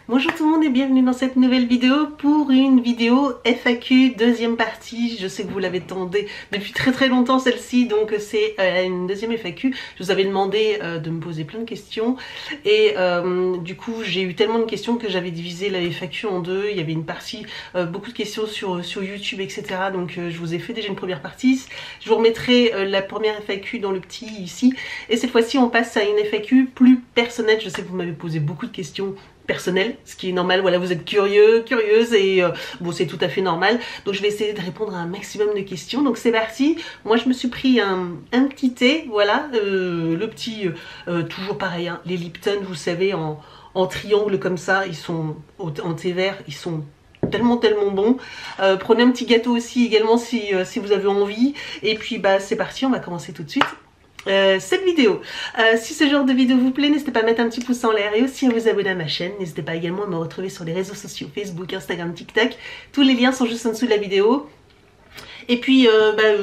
Bonjour tout le monde et bienvenue dans cette nouvelle vidéo pour une vidéo FAQ deuxième partie. Je sais que vous l'avez attendue depuis très longtemps celle-ci, donc c'est une deuxième FAQ. Je vous avais demandé de me poser plein de questions et du coup j'ai eu tellement de questions que j'avais divisé la FAQ en deux. Il y avait une partie, beaucoup de questions sur YouTube, etc. Donc je vous ai fait déjà une première partie. Je vous remettrai la première FAQ dans le petit ici. Et cette fois-ci on passe à une FAQ plus personnelle. Je sais que vous m'avez posé beaucoup de questions personnel, ce qui est normal, voilà, vous êtes curieuse et bon, c'est tout à fait normal, donc je vais essayer de répondre à un maximum de questions. Donc c'est parti. Moi je me suis pris un petit thé, voilà, le petit, toujours pareil, hein, les Lipton, vous savez, en triangle comme ça, ils sont en thé vert, ils sont tellement bons. Prenez un petit gâteau aussi également si vous avez envie, et puis bah c'est parti, on va commencer tout de suite cette vidéo. Si ce genre de vidéo vous plaît, n'hésitez pas à mettre un petit pouce en l'air et aussi à vous abonner à ma chaîne. N'hésitez pas également à me retrouver sur les réseaux sociaux, Facebook, Instagram, TikTok. Tous les liens sont juste en dessous de la vidéo. Et puis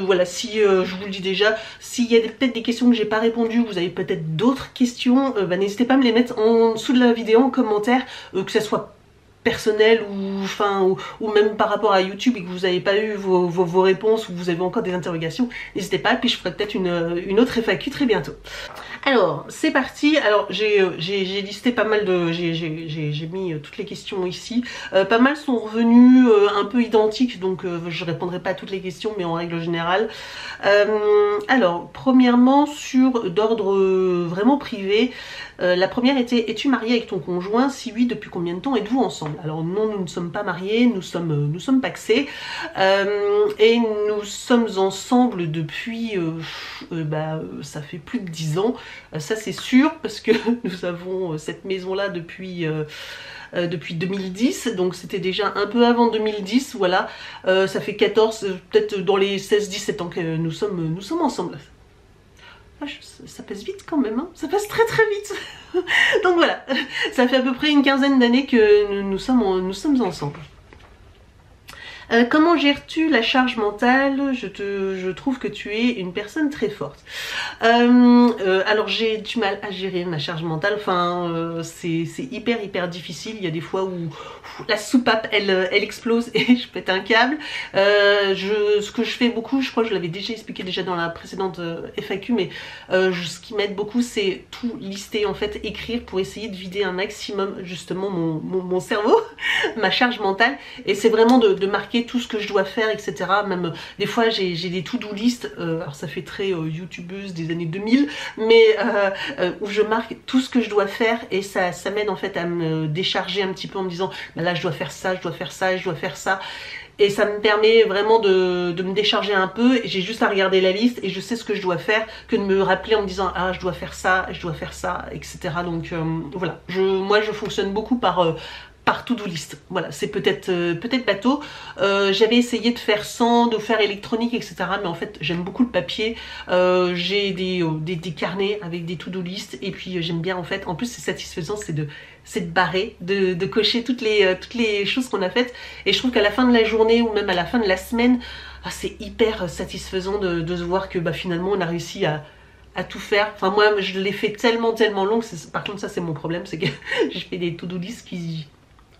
voilà, si je vous le dis déjà, s'il y a peut-être des questions que j'ai pas répondu, vous avez peut-être d'autres questions, n'hésitez pas à me les mettre en dessous de la vidéo en commentaire, que ça soit personnel ou même par rapport à YouTube et que vous n'avez pas eu vos réponses ou vous avez encore des interrogations, n'hésitez pas, puis je ferai peut-être une autre FAQ très bientôt. Alors c'est parti. Alors j'ai listé pas mal de, j'ai mis toutes les questions ici, pas mal sont revenues un peu identiques, donc je répondrai pas à toutes les questions mais en règle générale. Alors premièrement d'ordre vraiment privé, la première était: es-tu mariée avec ton conjoint? Si oui, depuis combien de temps êtes-vous ensemble? Alors non, nous ne sommes pas mariés, nous sommes pacsés, et nous sommes ensemble depuis ça fait plus de 10 ans, ça c'est sûr, parce que nous avons cette maison là depuis 2010, donc c'était déjà un peu avant 2010, voilà. Ça fait 14, peut-être dans les 16-17 ans que nous sommes ensemble. Ça passe vite quand même, hein, ça passe très vite. Donc voilà, ça fait à peu près une quinzaine d'années que nous sommes ensemble. Comment gères-tu la charge mentale? Je trouve que tu es une personne très forte. Alors j'ai du mal à gérer ma charge mentale, enfin c'est hyper difficile. Il y a des fois où la soupape elle explose et je pète un câble. Ce que je fais beaucoup, je crois que je l'avais déjà expliqué dans la précédente FAQ, mais ce qui m'aide beaucoup c'est tout lister, en fait, écrire pour essayer de vider un maximum justement mon cerveau, ma charge mentale, et c'est vraiment de marquer tout ce que je dois faire, etc. Même des fois j'ai des to-do list, alors ça fait très youtubeuse des années 2000, mais où je marque tout ce que je dois faire, et ça m'aide en fait à me décharger un petit peu en me disant bah là je dois faire ça, je dois faire ça, je dois faire ça. Et ça me permet vraiment de me décharger un peu, et j'ai juste à regarder la liste et je sais ce que je dois faire, que de me rappeler en me disant ah je dois faire ça, etc. Donc voilà, moi je fonctionne beaucoup par to-do list. Voilà, c'est peut-être bateau. J'avais essayé de faire électronique, etc. Mais en fait, j'aime beaucoup le papier. J'ai des carnets avec des to-do list, et puis j'aime bien, en fait. En plus, c'est satisfaisant, c'est de barrer, de cocher toutes les choses qu'on a faites. Et je trouve qu'à la fin de la journée ou même à la fin de la semaine, c'est hyper satisfaisant de se voir que finalement on a réussi à tout faire. Enfin moi, je l'ai fait tellement long. Par contre, ça c'est mon problème, c'est que je fais des to-do list qui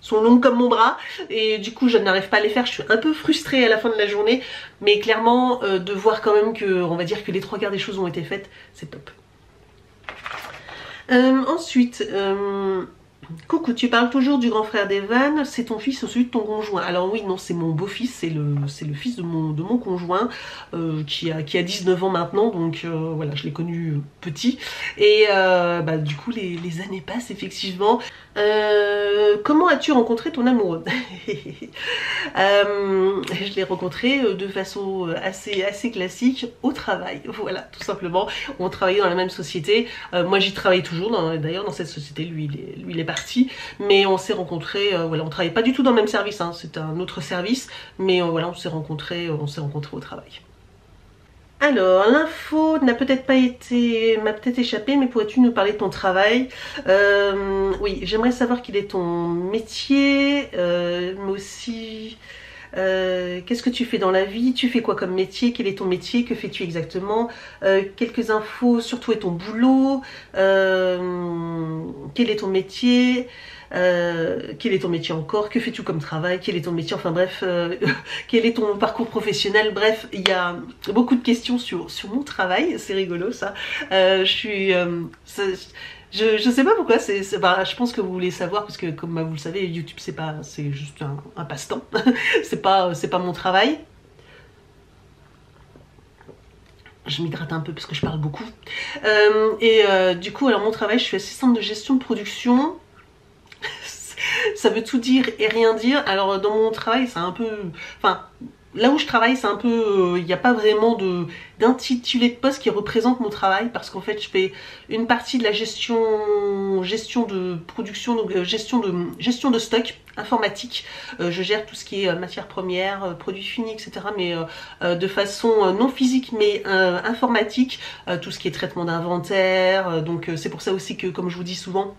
sont longues comme mon bras, et du coup je n'arrive pas à les faire. Je suis un peu frustrée à la fin de la journée, mais clairement de voir quand même que, on va dire que les 3/4 des choses ont été faites, c'est top. Ensuite, coucou, tu parles toujours du grand frère d'Evan, c'est ton fils ou celui de ton conjoint? Alors oui, non, c'est mon beau-fils, c'est le fils de mon conjoint, qui a 19 ans maintenant, donc voilà, je l'ai connu petit, et du coup les années passent effectivement. Comment as-tu rencontré ton amoureux? Je l'ai rencontré de façon assez classique, au travail, voilà, tout simplement. On travaillait dans la même société, moi j'y travaille toujours d'ailleurs dans cette société, lui il est parti, mais on s'est rencontrés, voilà, on travaillait pas du tout dans le même service, hein, c'était un autre service, mais voilà, on s'est rencontrés au travail. Alors, l'info n'a peut-être pas été, m'a peut-être échappé, mais pourrais-tu nous parler de ton travail? Oui, j'aimerais savoir quel est ton métier, mais aussi qu'est-ce que tu fais dans la vie? Tu fais quoi comme métier? Quel est ton métier? Que fais-tu exactement? Quelques infos sur toi et ton boulot. Quel est ton métier? Quel est ton métier encore? Que fais-tu comme travail? Quel est ton métier? Enfin bref, quel est ton parcours professionnel? Bref, il y a beaucoup de questions sur mon travail, c'est rigolo ça. Je sais pas pourquoi, bah, je pense que vous voulez savoir parce que comme bah, vous le savez, YouTube c'est juste un passe-temps, c'est pas mon travail. Je m'hydrate un peu parce que je parle beaucoup. Du coup, alors mon travail, je suis assistante de gestion de production. Ça veut tout dire et rien dire. Alors dans mon travail, c'est un peu... Enfin, là où je travaille, c'est un peu... Il n'y a pas vraiment d'intitulé de poste qui représente mon travail parce qu'en fait, je fais une partie de la gestion de production, donc gestion de stock informatique. Je gère tout ce qui est matières premières, produits finis, etc. Mais de façon non physique mais informatique. Tout ce qui est traitement d'inventaire. Donc c'est pour ça aussi que, comme je vous dis souvent,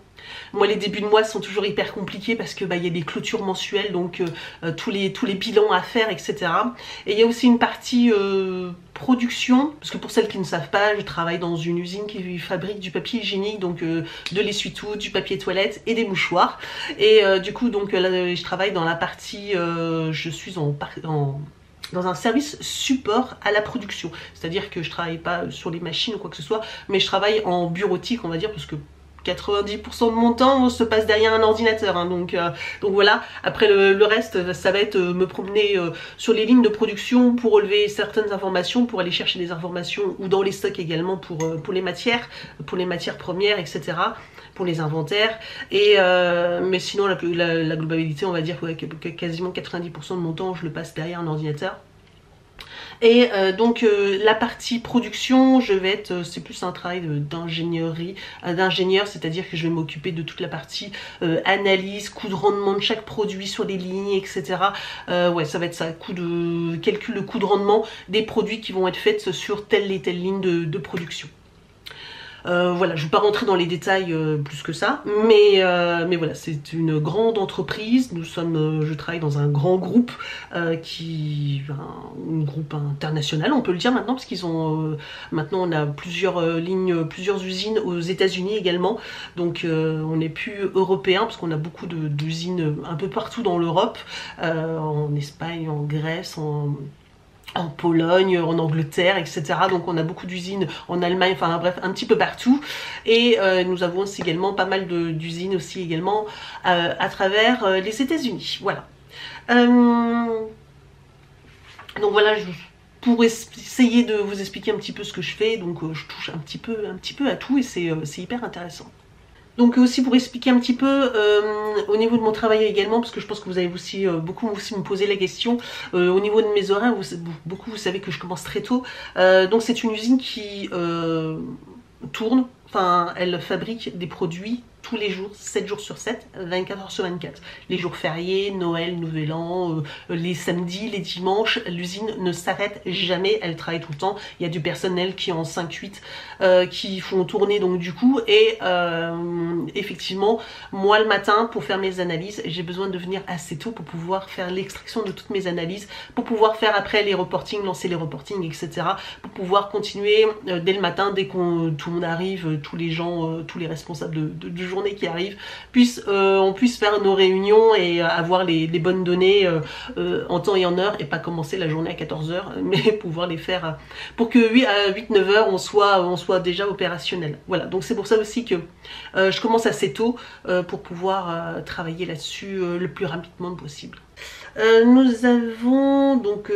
moi les débuts de mois sont toujours hyper compliqués parce que bah, y a des clôtures mensuelles, donc tous les bilans à faire, etc. Et il y a aussi une partie production, parce que pour celles qui ne savent pas, je travaille dans une usine qui fabrique du papier hygiénique, donc de l'essuie-tout, du papier toilette et des mouchoirs. Et du coup donc là, je travaille dans la partie, je suis dans un service support à la production. C'est-à-dire que je travaille pas sur les machines ou quoi que ce soit, mais je travaille en bureautique, on va dire, parce que 90% de mon temps se passe derrière un ordinateur, hein, donc voilà. Après le reste, ça va être me promener sur les lignes de production pour relever certaines informations, pour aller chercher des informations, ou dans les stocks également pour les matières premières, etc., pour les inventaires. Mais sinon la globalité, on va dire que quasiment 90% de mon temps je le passe derrière un ordinateur. Et donc la partie production, c'est plus un travail d'ingénieur, c'est-à-dire que je vais m'occuper de toute la partie analyse, coût de rendement de chaque produit sur les lignes, etc. Ouais, ça va être ça, calcul de coût de rendement des produits qui vont être faits sur telle et telle ligne de production. Voilà, je ne vais pas rentrer dans les détails plus que ça, mais voilà, c'est une grande entreprise. Je travaille dans un grand groupe un groupe international, on peut le dire maintenant, parce qu'ils ont maintenant on a plusieurs plusieurs usines aux États-Unis également. Donc on n'est plus européen parce qu'on a beaucoup d'usines un peu partout dans l'Europe, en Espagne, en Grèce, en Pologne, en Angleterre, etc. Donc on a beaucoup d'usines en Allemagne, enfin bref, un petit peu partout. Et nous avons aussi également pas mal d'usines aussi également à travers les États-Unis. Voilà. Donc voilà, pour essayer de vous expliquer un petit peu ce que je fais, donc je touche un petit peu à tout et c'est hyper intéressant. Donc aussi pour expliquer un petit peu au niveau de mon travail également, parce que je pense que vous avez aussi beaucoup me posé la question au niveau de mes horaires, vous savez que je commence très tôt. Donc c'est une usine qui tourne, enfin elle fabrique des produits tous les jours, 7 jours sur 7, 24 heures sur 24. Les jours fériés, Noël, Nouvel An, les samedis, les dimanches, l'usine ne s'arrête jamais, elle travaille tout le temps. Il y a du personnel qui est en 5-8 qui font tourner donc du coup. Et effectivement, moi le matin, pour faire mes analyses, j'ai besoin de venir assez tôt pour pouvoir faire l'extraction de toutes mes analyses, pour pouvoir faire après les reportings, lancer les reportings, etc. Pour pouvoir continuer dès le matin, dès tout le monde arrive, tous les gens, tous les responsables de journée qui arrivent, on puisse faire nos réunions et avoir les bonnes données en temps et en heure, et pas commencer la journée à 14 h, mais pouvoir les faire pour que à 8-9 h on soit déjà opérationnel. Voilà, donc c'est pour ça aussi que je commence assez tôt pour pouvoir travailler là-dessus le plus rapidement possible. Nous avons donc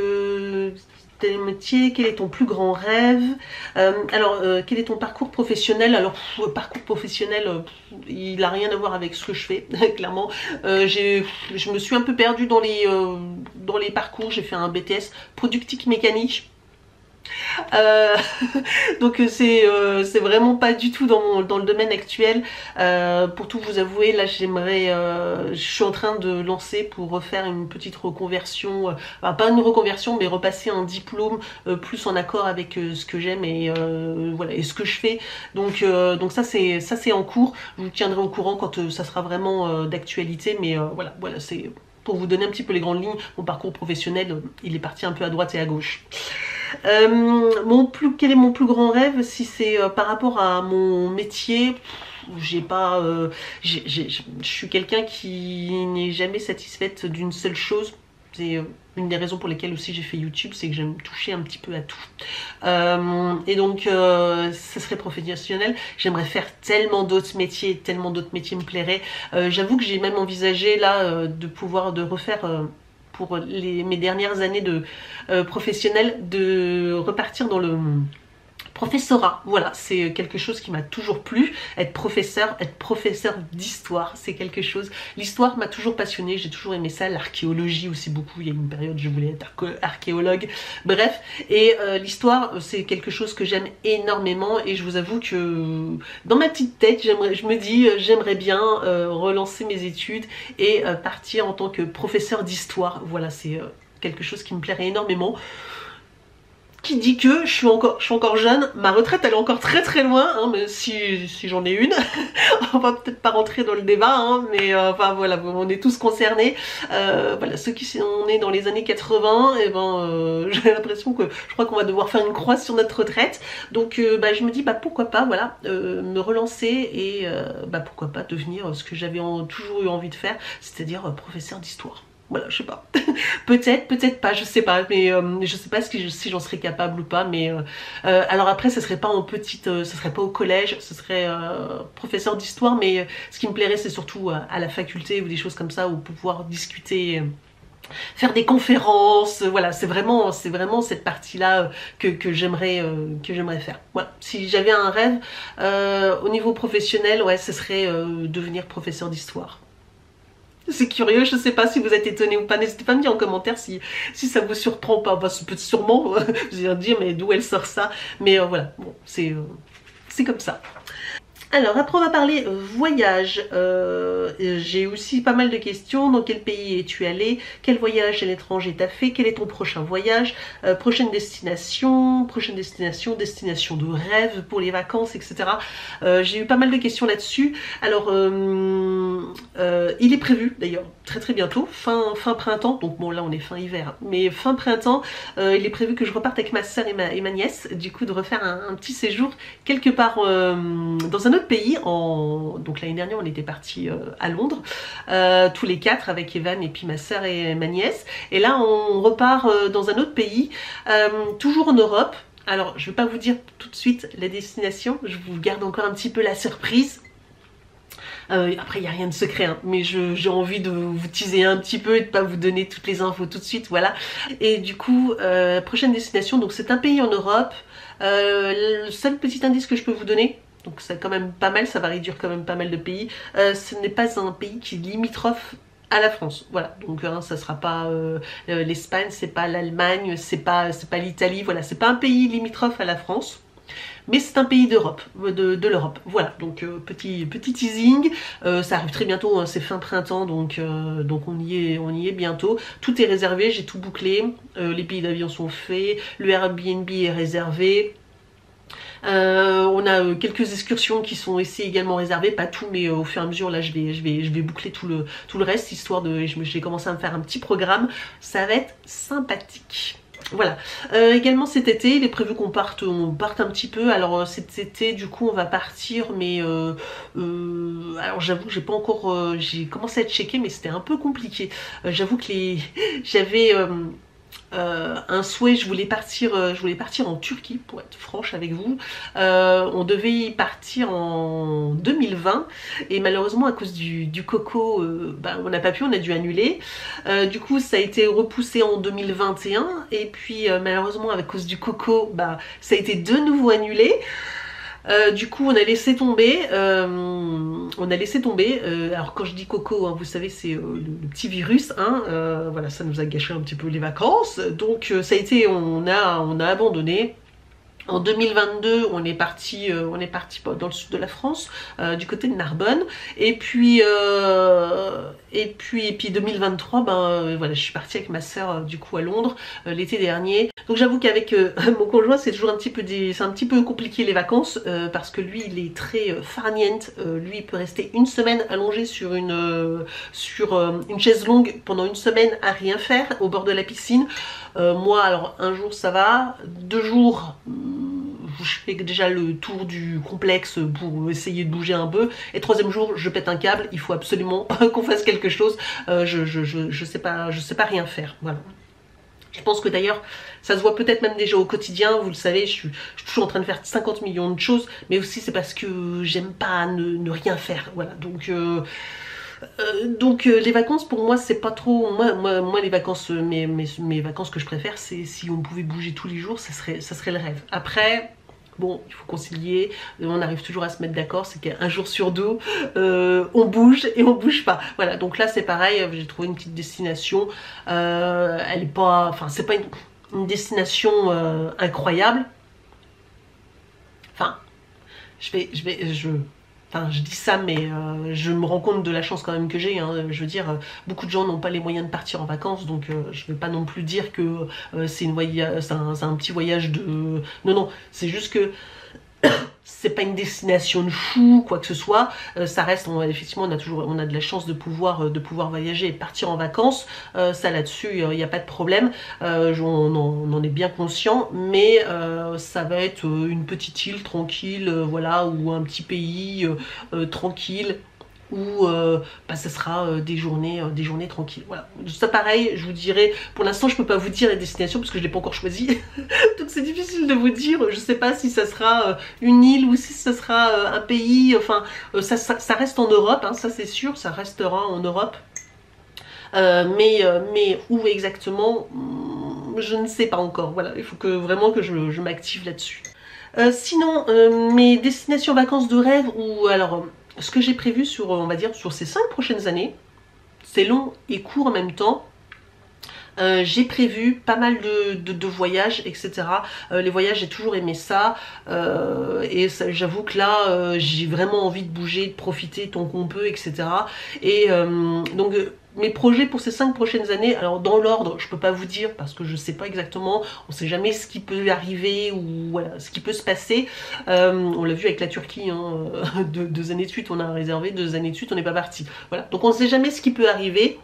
tes métiers, quel est ton plus grand rêve? Quel est ton parcours professionnel? Alors, parcours professionnel, il n'a rien à voir avec ce que je fais, clairement. Je me suis un peu perdue dans les parcours. J'ai fait un BTS productique mécanique. Euh, donc c'est vraiment pas du tout dans le domaine actuel. Pour tout vous avouer, là je suis en train de lancer pour refaire une petite reconversion, enfin, pas une reconversion mais repasser un diplôme plus en accord avec ce que j'aime et voilà, et ce que je fais. Donc ça c'est en cours. Je vous tiendrai au courant quand ça sera vraiment d'actualité, mais voilà, c'est pour vous donner un petit peu les grandes lignes. Mon parcours professionnel, il est parti un peu à droite et à gauche. Quel est mon plus grand rêve? Si c'est par rapport à mon métier, j'ai pas, je suis quelqu'un qui n'est jamais satisfaite d'une seule chose. C'est une des raisons pour lesquelles aussi j'ai fait YouTube, c'est que j'aime toucher un petit peu à tout. Et donc, ça serait professionnel. J'aimerais faire tellement d'autres métiers me plairaient. J'avoue que j'ai même envisagé là de refaire pour mes dernières années de professionnelle, de repartir dans le professorat. Voilà, c'est quelque chose qui m'a toujours plu. Être professeur d'histoire, c'est quelque chose. L'histoire m'a toujours passionnée, j'ai toujours aimé ça. L'archéologie aussi beaucoup. Il y a une période je voulais être archéologue. Bref, et l'histoire, c'est quelque chose que j'aime énormément. Et je vous avoue que dans ma petite tête, je me dis, j'aimerais bien relancer mes études et partir en tant que professeur d'histoire. Voilà, c'est quelque chose qui me plairait énormément. Qui dit que je suis encore jeune, ma retraite elle est encore très loin, hein, mais si j'en ai une, on va peut-être pas rentrer dans le débat, hein, mais enfin voilà, on est tous concernés. Voilà, ceux qui sont nés dans les années 80, et j'ai l'impression que je crois qu'on va devoir faire une croix sur notre retraite. Donc je me dis pourquoi pas, voilà, me relancer et pourquoi pas devenir ce que j'avais toujours eu envie de faire, c'est-à-dire professeur d'histoire. Voilà, je sais pas. peut-être pas, je sais pas, mais je sais pas si j'en serais capable ou pas, mais alors après, ce serait pas ce serait pas au collège, ce serait professeur d'histoire, mais ce qui me plairait, c'est surtout à la faculté ou des choses comme ça, où pouvoir discuter, faire des conférences, voilà, c'est vraiment cette partie-là que j'aimerais faire. Voilà, si j'avais un rêve au niveau professionnel, ouais, ce serait devenir professeur d'histoire. C'est curieux, je sais pas si vous êtes étonnés ou pas, n'hésitez pas à me dire en commentaire si ça vous surprend pas, sûrement, vous allez dire mais d'où elle sort ça, mais voilà, bon, c'est comme ça. Alors après on va parler voyage, j'ai aussi pas mal de questions. Dans quel pays es-tu allé? Quel voyage à l'étranger t'as fait? Quel est ton prochain voyage? Prochaine destination de rêve pour les vacances, etc. J'ai eu pas mal de questions là-dessus. Alors il est prévu d'ailleurs très bientôt, fin printemps, donc bon là on est fin hiver, mais fin printemps, il est prévu que je reparte avec ma soeur et ma nièce, du coup de refaire un petit séjour quelque part dans un autre pays. Donc l'année dernière on était partis à Londres, tous les quatre avec Evan et puis ma soeur et ma nièce, et là on repart dans un autre pays, toujours en Europe. Alors je ne vais pas vous dire tout de suite la destination, je vous garde encore un petit peu la surprise. Après il n'y a rien de secret, hein, mais j'ai envie de vous teaser un petit peu et de pas vous donner toutes les infos tout de suite, voilà. Et du coup, prochaine destination, donc c'est un pays en Europe. Le seul petit indice que je peux vous donner, donc c'est quand même pas mal, ça va réduire quand même pas mal de pays, ce n'est pas un pays qui est limitrophe à la France, voilà, donc hein, ça sera pas l'Espagne, c'est pas l'Allemagne, c'est pas l'Italie, voilà, c'est pas un pays limitrophe à la France. Mais c'est un pays d'Europe, de l'Europe. Voilà, donc petit teasing, ça arrive très bientôt, hein, c'est fin printemps, donc on y est bientôt. Tout est réservé, j'ai tout bouclé, les billets d'avion sont faits, le Airbnb est réservé. On a quelques excursions qui sont ici également réservées, pas tout, mais au fur et à mesure là je vais boucler tout le reste, histoire de, j'ai commencé à me faire un petit programme, ça va être sympathique. Voilà, également cet été il est prévu qu'on parte un petit peu. Alors cet été du coup on va partir, mais alors j'avoue que j'ai pas encore, j'ai commencé à checker mais c'était un peu compliqué. J'avoue que j'avais un souhait, je voulais partir en Turquie, pour être franche avec vous. On devait y partir en 2020 et malheureusement à cause du coco, on n'a pas pu, on a dû annuler. Du coup ça a été repoussé en 2021 et puis malheureusement à cause du coco, ça a été de nouveau annulé. Du coup on a laissé tomber, alors quand je dis coco, hein, vous savez c'est le petit virus, hein, voilà, ça nous a gâché un petit peu les vacances, donc ça a été, on a abandonné. En 2022, on est parti dans le sud de la France, du côté de Narbonne. Et puis 2023, voilà, je suis partie avec ma sœur du coup à Londres l'été dernier. Donc j'avoue qu'avec mon conjoint, c'est toujours un petit peu compliqué les vacances parce que lui, il est très farniente. Lui, il peut rester une semaine allongé sur une chaise longue pendant une semaine à rien faire au bord de la piscine. Moi, alors un jour ça va, 2 jours. Je fais déjà le tour du complexe pour essayer de bouger un peu. Et 3e jour, je pète un câble. Il faut absolument qu'on fasse quelque chose. Je sais pas rien faire. Voilà. Je pense que d'ailleurs, ça se voit peut-être même déjà au quotidien. Vous le savez, je suis toujours en train de faire 50 millions de choses. Mais aussi, c'est parce que j'aime pas ne rien faire. Voilà. Donc les vacances pour moi c'est pas trop moi les vacances mes vacances que je préfère, c'est si on pouvait bouger tous les jours, ça serait le rêve. Après bon, il faut concilier, on arrive toujours à se mettre d'accord, c'est qu'un jour sur 2 on bouge et on bouge pas. Voilà, donc là c'est pareil, j'ai trouvé une petite destination, elle est pas, enfin c'est pas une destination incroyable. Enfin, Enfin, je dis ça, mais je me rends compte de la chance quand même que j'ai. Hein. Je veux dire, beaucoup de gens n'ont pas les moyens de partir en vacances, donc je ne vais pas non plus dire que c'est un petit voyage de... Non, non, c'est juste que c'est pas une destination de fou, quoi que ce soit. Ça reste, effectivement, on a de la chance de pouvoir voyager et partir en vacances. Ça là-dessus, il n'y a pas de problème. On en est bien conscient, mais ça va être une petite île tranquille, voilà, ou un petit pays tranquille. Ou ça sera des journées tranquilles. Voilà. Ça pareil, je vous dirai, pour l'instant je peux pas vous dire la destination parce que je l'ai pas encore choisie. Donc c'est difficile de vous dire, je sais pas si ça sera une île ou si ça sera un pays, enfin ça reste en Europe, hein, ça c'est sûr, ça restera en Europe. Mais où exactement, je ne sais pas encore. Voilà, il faut vraiment que je m'active là-dessus. Sinon, mes destinations vacances de rêve, ou alors ce que j'ai prévu sur, on va dire, sur ces 5 prochaines années, c'est long et court en même temps. J'ai prévu pas mal de voyages, etc. Les voyages, j'ai toujours aimé ça. Et j'avoue que là, j'ai vraiment envie de bouger, de profiter tant qu'on peut, etc. Et donc... mes projets pour ces 5 prochaines années, alors dans l'ordre, je peux pas vous dire parce que je sais pas exactement, on sait jamais ce qui peut arriver ou voilà, ce qui peut se passer. On l'a vu avec la Turquie, hein, 2 années de suite, on a réservé, 2 années de suite, on n'est pas parti. Voilà, donc on ne sait jamais ce qui peut arriver.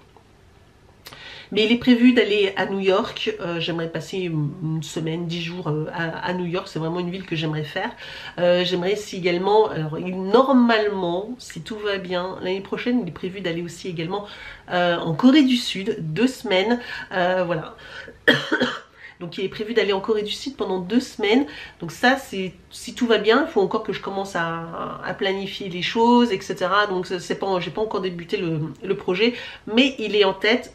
Mais il est prévu d'aller à New York. J'aimerais passer une semaine, 10 jours à New York. C'est vraiment une ville que j'aimerais faire. J'aimerais aussi également, alors normalement, si tout va bien, l'année prochaine, il est prévu d'aller aussi également en Corée du Sud, 2 semaines. Voilà. Donc il est prévu d'aller en Corée du Sud pendant 2 semaines. Donc ça, c'est si tout va bien, il faut encore que je commence à planifier les choses, etc. Donc j'ai pas encore débuté le projet, mais il est en tête.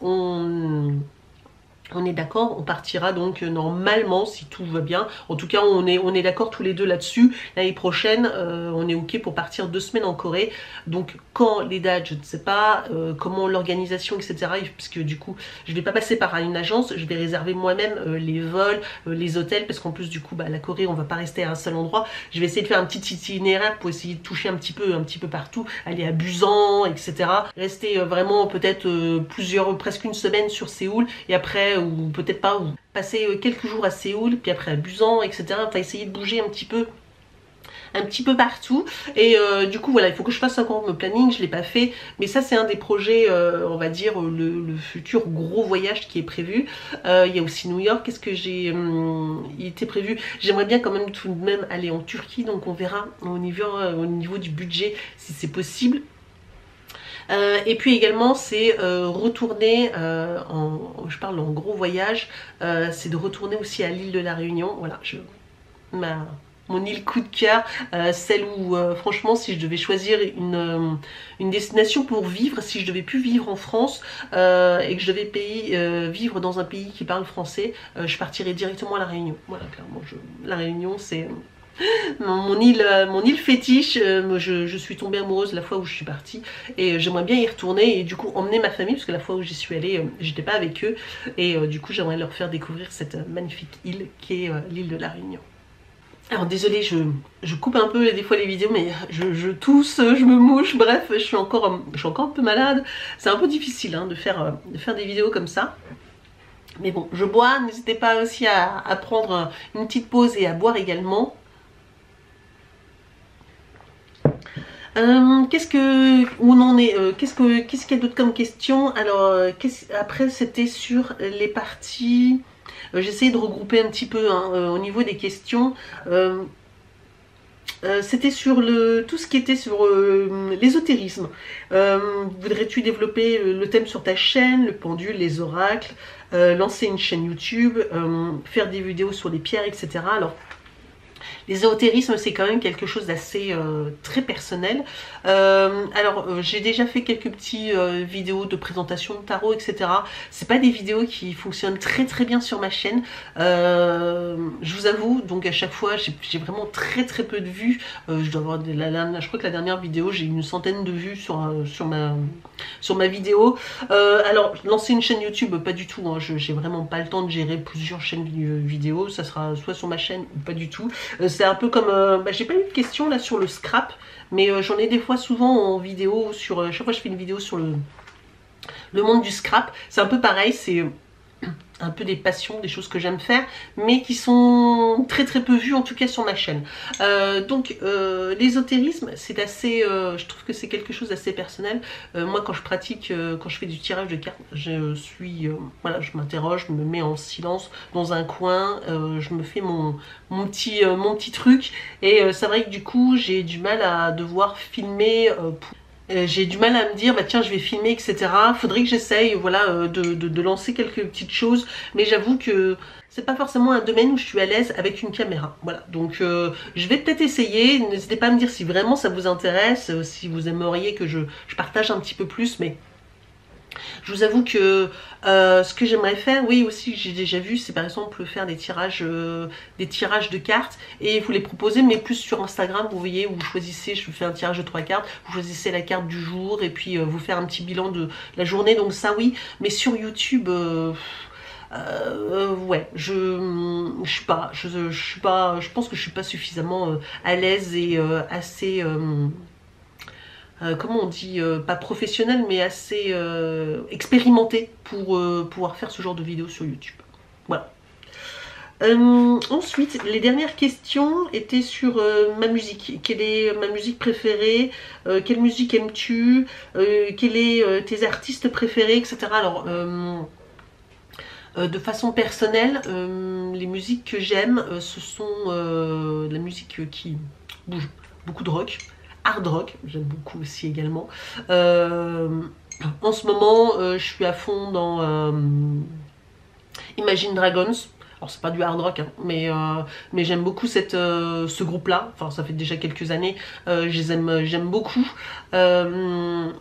On est d'accord, on partira donc normalement si tout va bien. En tout cas, on est d'accord tous les deux là-dessus. L'année prochaine, on est ok pour partir 2 semaines en Corée. Donc quand les dates, je ne sais pas, comment l'organisation, etc. Puisque du coup, je vais pas passer par une agence, je vais réserver moi-même les vols, les hôtels, parce qu'en plus du coup, la Corée, on va pas rester à un seul endroit. Je vais essayer de faire un petit itinéraire pour essayer de toucher un petit peu partout, aller à Busan, etc. Rester vraiment peut-être presque une semaine sur Séoul et après ou peut-être pas, ou passer quelques jours à Séoul, puis après à Busan, etc. Enfin, essayer de bouger un petit peu partout. Et du coup voilà, il faut que je fasse encore mon planning, je l'ai pas fait, mais ça c'est un des projets, on va dire le futur gros voyage qui est prévu. Il y a aussi New York. Qu'est-ce que j'ai il était prévu, j'aimerais bien quand même tout de même aller en Turquie, donc on verra au niveau du budget si c'est possible. Et puis également c'est retourner je parle en gros voyage, c'est de retourner aussi à l'île de la Réunion. Voilà, mon île coup de cœur, celle où franchement si je devais choisir une destination pour vivre, si je devais plus vivre en France et que je devais vivre dans un pays qui parle français, je partirais directement à la Réunion. Voilà, clairement, la Réunion c'est... mon île fétiche. Je suis tombée amoureuse la fois où je suis partie et j'aimerais bien y retourner et du coup emmener ma famille, parce que la fois où j'y suis allée, j'étais pas avec eux, et du coup j'aimerais leur faire découvrir cette magnifique île qui est l'île de la Réunion. Alors désolée, je coupe un peu des fois les vidéos, mais je tousse, je me mouche, bref, je suis encore un peu malade. C'est un peu difficile hein, de faire des vidéos comme ça. Mais bon, je bois, n'hésitez pas aussi à prendre une petite pause et à boire également. Où on en est, qu'est-ce qu'il y a d'autre comme question? Alors, après c'était sur les parties, j'essayais de regrouper un petit peu hein, au niveau des questions. C'était sur tout ce qui était sur l'ésotérisme. Voudrais-tu développer le thème sur ta chaîne, le pendule, les oracles, lancer une chaîne YouTube, faire des vidéos sur les pierres, etc. Alors, l'ésotérisme, c'est quand même quelque chose d'assez très personnel. J'ai déjà fait quelques petits vidéos de présentation de tarot, etc. C'est pas des vidéos qui fonctionnent très très bien sur ma chaîne. Je vous avoue, donc à chaque fois, j'ai vraiment très très peu de vues. Je dois avoir je crois que la dernière vidéo, j'ai une centaine de vues sur ma vidéo. Alors, lancer une chaîne YouTube, pas du tout. Hein. J'ai vraiment pas le temps de gérer plusieurs chaînes vidéo. Ça sera soit sur ma chaîne ou pas du tout. C'est un peu comme, j'ai pas eu de question là sur le scrap, mais j'en ai des fois souvent en vidéo, chaque fois je fais une vidéo sur le monde du scrap, c'est un peu pareil, c'est un peu des passions, des choses que j'aime faire, mais qui sont très très peu vues en tout cas sur ma chaîne. L'ésotérisme, c'est assez, je trouve que c'est quelque chose d'assez personnel. Moi quand je pratique, quand je fais du tirage de cartes, voilà, je m'interroge, je me mets en silence dans un coin, je me fais mon petit truc, et c'est vrai que du coup j'ai du mal à devoir filmer j'ai du mal à me dire, bah tiens, je vais filmer, etc. Faudrait que j'essaye, voilà, de lancer quelques petites choses. Mais j'avoue que c'est pas forcément un domaine où je suis à l'aise avec une caméra. Voilà, donc je vais peut-être essayer. N'hésitez pas à me dire si vraiment ça vous intéresse, si vous aimeriez que je partage un petit peu plus, mais... Je vous avoue que ce que j'aimerais faire, oui aussi j'ai déjà vu, c'est par exemple faire des tirages de cartes et vous les proposer, mais plus sur Instagram, vous voyez, où vous choisissez, je fais un tirage de 3 cartes, vous choisissez la carte du jour et puis vous faire un petit bilan de la journée, donc ça oui, mais sur YouTube... ouais, je pense que je suis pas suffisamment à l'aise et assez... comment on dit, pas professionnel, mais assez expérimenté pour pouvoir faire ce genre de vidéos sur YouTube. Voilà. Ensuite, les dernières questions étaient sur ma musique. Quelle est ma musique préférée? Quelle musique aimes-tu? Quels sont tes artistes préférés, etc. Alors, de façon personnelle, les musiques que j'aime, ce sont de la musique qui bouge, beaucoup de rock. Hard rock, j'aime beaucoup aussi également. En ce moment, je suis à fond dans Imagine Dragons. Alors c'est pas du hard rock, hein, mais j'aime beaucoup ce groupe-là. Enfin, ça fait déjà quelques années. J'aime beaucoup. Voilà,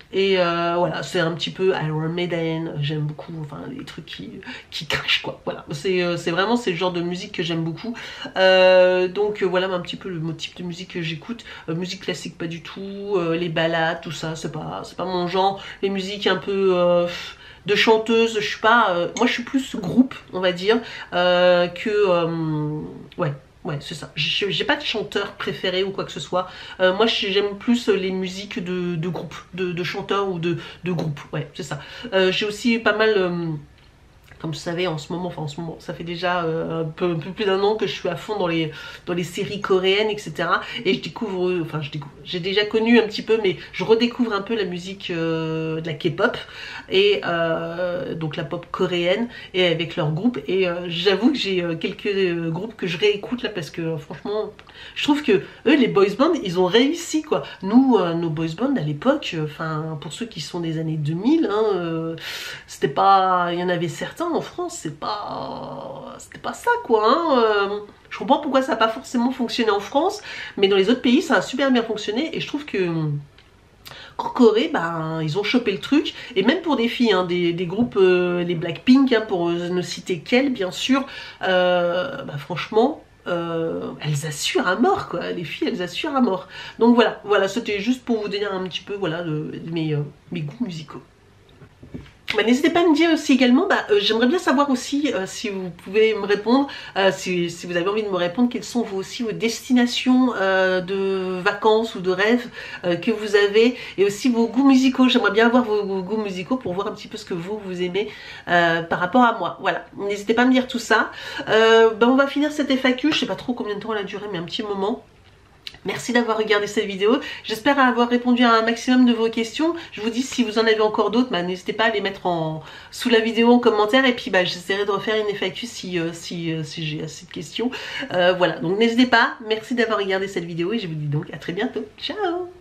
c'est un petit peu Iron Maiden. J'aime beaucoup. Enfin, les trucs qui crachent quoi. Voilà, c'est vraiment le genre de musique que j'aime beaucoup. Voilà un petit peu le type de musique que j'écoute. Musique classique pas du tout. Les ballades, tout ça, c'est pas mon genre. Les musiques un peu de chanteuse, je suis pas... moi je suis plus groupe, on va dire, ouais, c'est ça. J'ai pas de chanteur préféré ou quoi que ce soit. Moi j'aime plus les musiques de groupe, de chanteurs ou de groupe, ouais, c'est ça. J'ai aussi pas mal... comme vous savez, en ce moment, ça fait déjà un peu plus d'un an que je suis à fond dans les séries coréennes, etc. Et j'ai déjà connu un petit peu, mais je redécouvre un peu la musique de la K-pop, et donc la pop coréenne, et avec leurs groupes. Et j'avoue que j'ai quelques groupes que je réécoute là, parce que franchement, je trouve que eux, les boys bands, ils ont réussi, quoi. Nous, nos boys bands à l'époque, pour ceux qui sont des années 2000, hein, c'était pas... Il y en avait certains en France, c'était pas ça quoi, hein. Je comprends pourquoi ça n'a pas forcément fonctionné en France, mais dans les autres pays ça a super bien fonctionné, et je trouve que en Corée, ils ont chopé le truc, et même pour des filles, hein, des groupes, les Blackpink, hein, pour ne citer qu'elles bien sûr, franchement, elles assurent à mort quoi, les filles elles assurent à mort. Donc voilà, c'était juste pour vous donner un petit peu, voilà, mes goûts musicaux. N'hésitez pas à me dire aussi également, j'aimerais bien savoir aussi si vous pouvez me répondre, si vous avez envie de me répondre, quelles sont vous aussi vos destinations de vacances ou de rêves que vous avez, et aussi vos goûts musicaux. J'aimerais bien avoir vos goûts musicaux pour voir un petit peu ce que vous aimez par rapport à moi. Voilà, n'hésitez pas à me dire tout ça. On va finir cette FAQ, je sais pas trop combien de temps elle a duré, mais un petit moment. Merci d'avoir regardé cette vidéo, j'espère avoir répondu à un maximum de vos questions. Je vous dis, si vous en avez encore d'autres, n'hésitez pas à les mettre sous la vidéo en commentaire, et puis j'essaierai de refaire une FAQ si j'ai assez de questions. Voilà, donc n'hésitez pas, merci d'avoir regardé cette vidéo et je vous dis donc à très bientôt, ciao.